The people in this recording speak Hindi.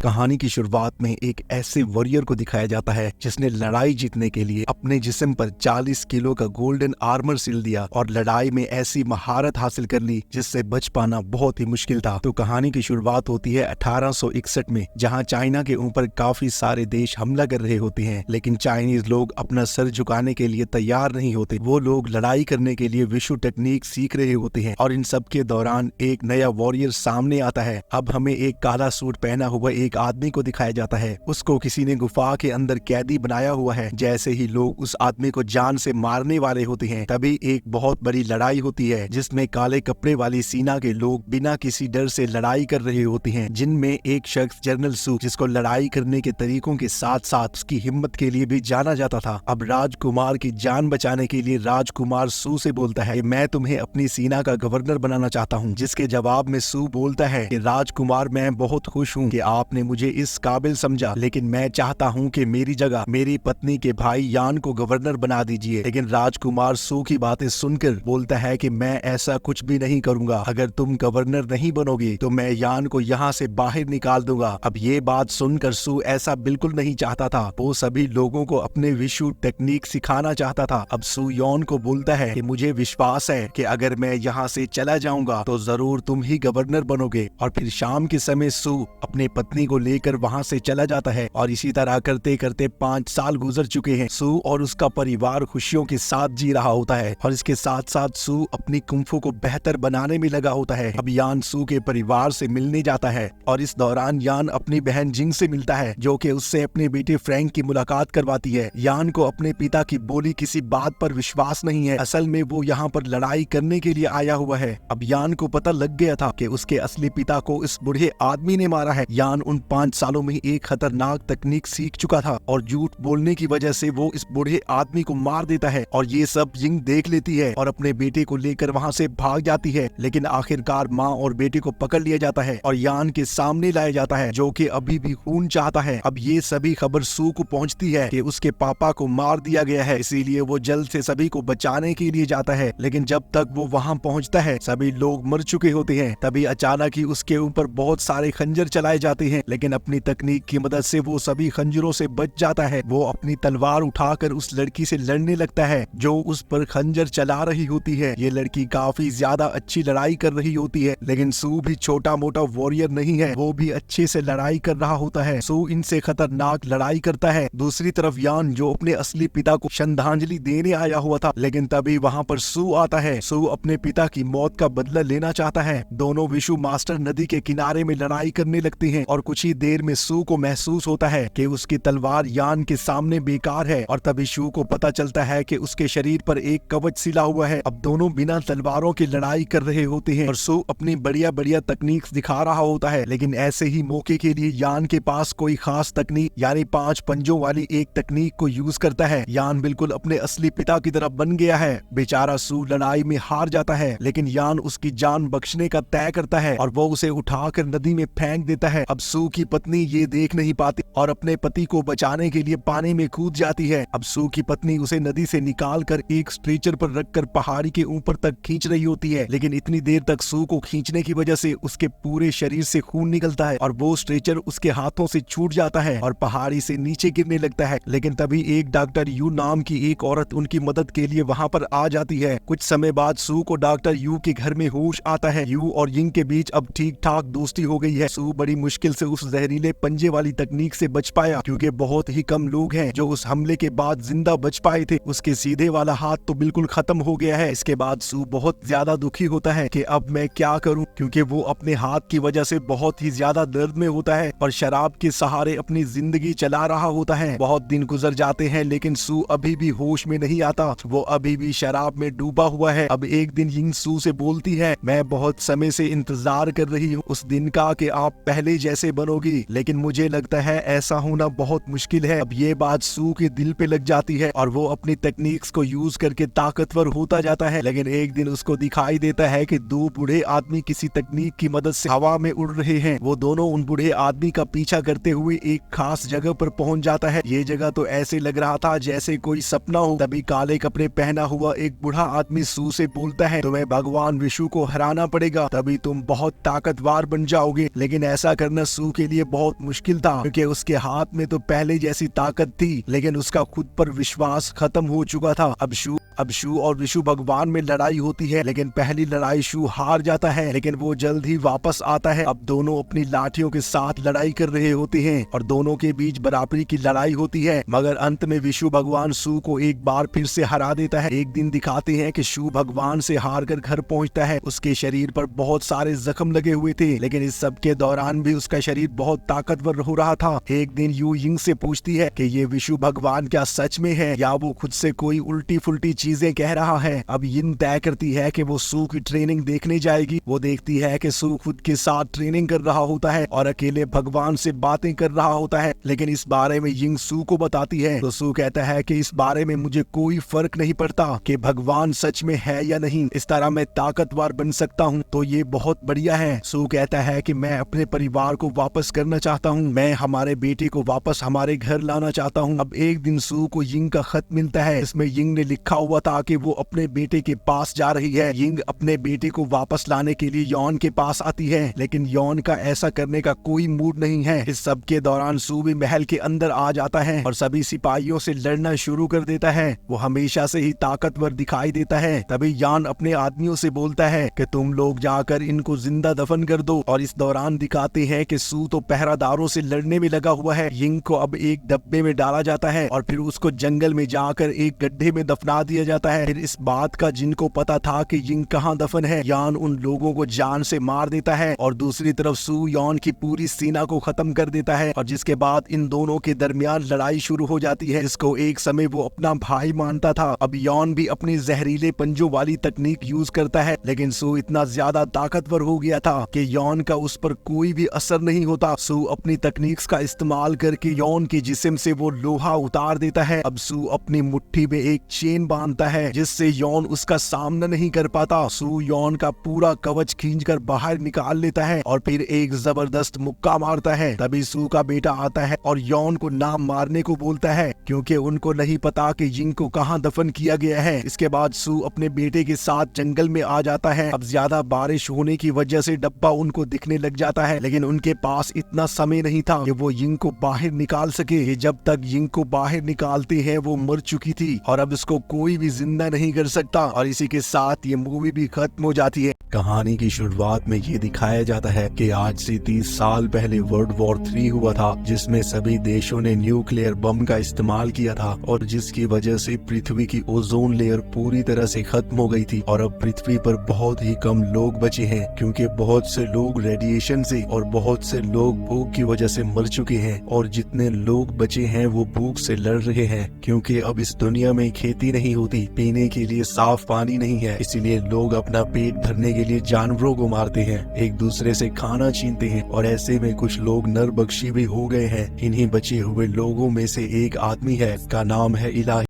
कहानी की शुरुआत में एक ऐसे वॉरियर को दिखाया जाता है जिसने लड़ाई जीतने के लिए अपने जिस्म पर 40 किलो का गोल्डन आर्मर सिल दिया और लड़ाई में ऐसी महारत हासिल कर ली जिससे बच पाना बहुत ही मुश्किल था। तो कहानी की शुरुआत होती है 1861 में, जहां चाइना के ऊपर काफी सारे देश हमला कर रहे होते हैं, लेकिन चाइनीज लोग अपना सर झुकाने के लिए तैयार नहीं होते। वो लोग लड़ाई करने के लिए विशु टेक्निक सीख रहे होते हैं और इन सब के दौरान एक नया वॉरियर सामने आता है। अब हमें एक काला सूट पहना हुआ एक आदमी को दिखाया जाता है। उसको किसी ने गुफा के अंदर कैदी बनाया हुआ है। जैसे ही लोग उस आदमी को जान से मारने वाले होते हैं, तभी एक बहुत बड़ी लड़ाई होती है जिसमें काले कपड़े वाली सेना के लोग बिना किसी डर से लड़ाई कर रहे होते हैं, जिनमें एक शख्स जनरल सू, जिसको लड़ाई करने के तरीकों के साथ साथ उसकी हिम्मत के लिए भी जाना जाता था। अब राजकुमार की जान बचाने के लिए राजकुमार सू से बोलता है, मैं तुम्हें अपनी सेना का गवर्नर बनाना चाहता हूँ। जिसके जवाब में सू बोलता है कि राजकुमार, मैं बहुत खुश हूँ कि आपने मुझे इस काबिल समझा, लेकिन मैं चाहता हूँ कि मेरी जगह मेरी पत्नी के भाई यान को गवर्नर बना दीजिए। लेकिन राजकुमार सू की बातें सुनकर बोलता है कि मैं ऐसा कुछ भी नहीं करूंगा। अगर तुम गवर्नर नहीं बनोगे तो मैं यान को यहाँ से बाहर निकाल दूंगा। अब ये बात सुनकर सू ऐसा बिल्कुल नहीं चाहता था। वो सभी लोगों को अपने विशु टेक्निक सिखाना चाहता था। अब सू यान को बोलता है कि मुझे विश्वास है कि अगर मैं यहाँ से चला जाऊंगा तो जरूर तुम ही गवर्नर बनोगे। और फिर शाम के समय सू अपने पत्नी को लेकर वहाँ से चला जाता है और इसी तरह करते करते 5 साल गुजर चुके हैं। सू और उसका परिवार खुशियों के साथ जी रहा होता है और इसके साथ साथ सू अपनी कुंफू को बेहतर बनाने में लगा होता है। अब यान सू के परिवार से मिलने जाता है और इस दौरान यान अपनी बहन जिंग से मिलता है, जो कि उससे अपने बेटे फ्रैंक की मुलाकात करवाती है। यान को अपने पिता की बोली किसी बात पर विश्वास नहीं है। असल में वो यहाँ पर लड़ाई करने के लिए आया हुआ है। अब यान को पता लग गया था कि उसके असली पिता को इस बूढ़े आदमी ने मारा है। यान उन 5 सालों में एक खतरनाक तकनीक सीख चुका था और झूठ बोलने की वजह से वो इस बूढ़े आदमी को मार देता है और ये सब जिंग देख लेती है और अपने बेटे को लेकर वहाँ से भाग जाती है। लेकिन आखिरकार माँ और बेटे को पकड़ लिया जाता है और यान के सामने लाया जाता है, जो कि अभी भी खून चाहता है। अब ये सभी खबर सू को पहुँचती है कि उसके पापा को मार दिया गया है, इसीलिए वो जल्द से सभी को बचाने के लिए जाता है। लेकिन जब तक वो वहाँ पहुँचता है सभी लोग मर चुके होते हैं। तभी अचानक ही उसके ऊपर बहुत सारे खंजर चलाए जाते हैं, लेकिन अपनी तकनीक की मदद से वो सभी खंजरों से बच जाता है। वो अपनी तलवार उठाकर उस लड़की से लड़ने लगता है जो उस पर खंजर चला रही होती है। ये लड़की काफी ज्यादा अच्छी लड़ाई कर रही होती है, लेकिन सू भी छोटा मोटा वॉरियर नहीं है, वो भी अच्छे से लड़ाई कर रहा होता है। सू इनसे खतरनाक लड़ाई करता है। दूसरी तरफ यान, जो अपने असली पिता को श्रद्धांजलि देने आया हुआ था, लेकिन तभी वहाँ पर सू आता है। सू अपने पिता की मौत का बदला लेना चाहता है। दोनों विशु मास्टर नदी के किनारे में लड़ाई करने लगते हैं और कुछ ही देर में सू को महसूस होता है कि उसकी तलवार यान के सामने बेकार है और तभी शू को पता चलता है कि उसके शरीर पर एक कवच सिला हुआ है। अब दोनों बिना तलवारों की लड़ाई कर रहे होते हैं और सू अपनी बढ़िया बढ़िया तकनीक दिखा रहा होता है। लेकिन ऐसे ही मौके के लिए यान के पास कोई खास तकनीक यानी 5 पंजों वाली एक तकनीक को यूज करता है। यान बिल्कुल अपने असली पिता की तरफ बन गया है। बेचारा सू लड़ाई में हार जाता है, लेकिन यान उसकी जान बख्शने का तय करता है और वो उसे उठाकर नदी में फेंक देता है। अब सू की पत्नी ये देख नहीं पाती और अपने पति को बचाने के लिए पानी में कूद जाती है। अब सू की पत्नी उसे नदी से निकालकर एक स्ट्रेचर पर रखकर पहाड़ी के ऊपर तक खींच रही होती है, लेकिन इतनी देर तक सू को खींचने की वजह से उसके पूरे शरीर से खून निकलता है और वो स्ट्रेचर उसके हाथों से छूट जाता है और पहाड़ी से नीचे गिरने लगता है। लेकिन तभी एक डॉक्टर यू नाम की एक औरत उनकी मदद के लिए वहाँ पर आ जाती है। कुछ समय बाद सू को डॉक्टर यू के घर में होश आता है। यू और यिंग के बीच अब ठीक ठाक दोस्ती हो गई है। सू बड़ी मुश्किल से उस जहरीले पंजे वाली तकनीक से बच पाया, क्योंकि बहुत ही कम लोग हैं जो उस हमले के बाद जिंदा बच पाए थे। उसके सीधे वाला हाथ तो बिल्कुल खत्म हो गया है। इसके बाद सू बहुत ज्यादा दुखी होता है कि अब मैं क्या करूं, क्योंकि वो अपने हाथ की वजह से बहुत ही ज्यादा दर्द में होता है और शराब के सहारे अपनी जिंदगी चला रहा होता है। बहुत दिन गुजर जाते हैं, लेकिन सू अभी भी होश में नहीं आता। वो अभी भी शराब में डूबा हुआ है। अब एक दिन यिंग सू से बोलती है, मैं बहुत समय से इंतजार कर रही हूँ उस दिन का कि आप पहले जैसे बनोगी, लेकिन मुझे लगता है ऐसा होना बहुत मुश्किल है। अब ये बात सू के दिल पे लग जाती है और वो अपनी टेक्निक्स को यूज करके ताकतवर होता जाता है। लेकिन एक दिन उसको दिखाई देता है कि 2 बूढ़े आदमी किसी तकनीक की मदद से हवा में उड़ रहे हैं। वो दोनों उन बूढ़े आदमी का पीछा करते हुए एक खास जगह पर पहुंच जाता है। ये जगह तो ऐसे लग रहा था जैसे कोई सपना हो। तभी काले कपड़े पहना हुआ एक बूढ़ा आदमी सू से बोलता है, तुम्हें भगवान विशु को हराना पड़ेगा, तभी तुम बहुत ताकतवर बन जाओगे। लेकिन ऐसा करना सू के लिए बहुत मुश्किल था, क्योंकि उसके हाथ में तो पहले जैसी ताकत थी, लेकिन उसका खुद पर विश्वास खत्म हो चुका था। अब शू और विशु भगवान में लड़ाई होती है, लेकिन पहली लड़ाई शू हार जाता है, लेकिन वो जल्द ही वापस आता है। अब दोनों अपनी लाठियों के साथ लड़ाई कर रहे होते हैं और दोनों के बीच बराबरी की लड़ाई होती है, मगर अंत में विशु भगवान शू को एक बार फिर से हरा देता है। एक दिन दिखाते हैं कि शू भगवान से हार कर घर पहुंचता है। उसके शरीर पर बहुत सारे जख्म लगे हुए थे, लेकिन इस सब के दौरान भी उसका शरीर बहुत ताकतवर हो रहा था। एक दिन यू यिंग से पूछती है कि ये विशु भगवान क्या सच में है या वो खुद से कोई उल्टी फुल्टी चीजें कह रहा है। अब यिंग तय करती है कि वो सू की ट्रेनिंग देखने जाएगी। वो देखती है कि सू खुद के साथ ट्रेनिंग कर रहा होता है और अकेले भगवान से बातें कर रहा होता है, लेकिन इस बारे में यिंग सू को बताती है तो सू कहता है कि इस बारे में मुझे कोई फर्क नहीं पड़ता कि भगवान सच में है या नहीं, इस तरह मैं ताकतवर बन सकता हूँ, तो ये बहुत बढ़िया है। सू कहता है कि मैं अपने परिवार को वापस करना चाहता हूँ, मैं हमारे बेटे को वापस हमारे घर लाना चाहता हूँ। अब एक दिन सू को यिंग का खत मिलता है, इसमें यिंग ने लिखा हुआ था कि वो अपने बेटे के पास जा रही है। यिंग अपने बेटे को वापस लाने के लिए यॉन के पास आती है, लेकिन यॉन का ऐसा करने का कोई मूड नहीं है। इस सब के दौरान सू भी महल के अंदर आ जाता है और सभी सिपाहियों से लड़ना शुरू कर देता है। वो हमेशा से ही ताकतवर दिखाई देता है। तभी यान अपने आदमियों से बोलता है कि तुम लोग जाकर इनको जिंदा दफन कर दो, और इस दौरान दिखाते हैं कि सू तो पहरादारों से लड़ने में लगा हुआ है। यिंग को अब एक डब्बे में डाला जाता है और फिर उसको जंगल में जाकर एक गड्ढे में दफना दिया जाता है। फिर इस बात का जिनको पता था कि यिंग कहाँ दफन है, यान उन लोगों को जान से मार देता है और दूसरी तरफ सू यॉन की पूरी सेना को खत्म कर देता है। और जिसके बाद इन दोनों के दरमियान लड़ाई शुरू हो जाती है, जिसको एक समय वो अपना भाई मानता था। अब यॉन भी अपनी जहरीले पंजों वाली तकनीक यूज करता है, लेकिन सू इतना ज्यादा ताकतवर हो गया था कि यॉन का उस पर कोई भी असर नहीं होता। सू अपनी तकनीक्स का इस्तेमाल करके यॉन के जिस्म से वो लोहा उतार देता है। अब सू अपनी मुट्ठी में एक चेन बांधता है, जिससे यॉन उसका सामना नहीं कर पाता। सू यॉन का पूरा कवच खींचकर बाहर निकाल लेता है और फिर एक जबरदस्त मुक्का मारता है। तभी सू का बेटा आता है और यॉन को ना मारने को बोलता है, क्योंकि उनको नहीं पता कि यिंग को कहाँ दफन किया गया है। इसके बाद सू अपने बेटे के साथ जंगल में आ जाता है। अब ज्यादा बारिश होने की वजह से डब्बा उनको दिखने लग जाता है, लेकिन उनके पास इतना समय नहीं था कि वो यिंग को बाहर निकाल सके। जब तक यिंग को बाहर निकालते हैं वो मर चुकी थी और अब इसको कोई भी जिंदा नहीं कर सकता। और इसी के साथ ये मूवी भी खत्म हो जाती है। कहानी की शुरुआत में ये दिखाया जाता है कि आज से 30 साल पहले वर्ल्ड वॉर 3 हुआ था, जिसमें सभी देशों ने न्यूक्लियर बम का इस्तेमाल किया था और जिसकी वजह से पृथ्वी की ओजोन लेयर पूरी तरह से खत्म हो गई थी। और अब पृथ्वी पर बहुत ही कम लोग बचे हैं, क्योंकि बहुत से लोग रेडिएशन से और बहुत से लोग भूख की वजह से मर चुके हैं, और जितने लोग बचे हैं वो भूख से लड़ रहे हैं, क्योंकि अब इस दुनिया में खेती नहीं होती, पीने के लिए साफ पानी नहीं है। इसीलिए लोग अपना पेट भरने के लिए जानवरों को मारते हैं, एक दूसरे से खाना छीनते हैं, और ऐसे में कुछ लोग नरबख्शी भी हो गए हैं। इन्हीं बचे हुए लोगों में से एक आदमी है, का नाम है इलाही।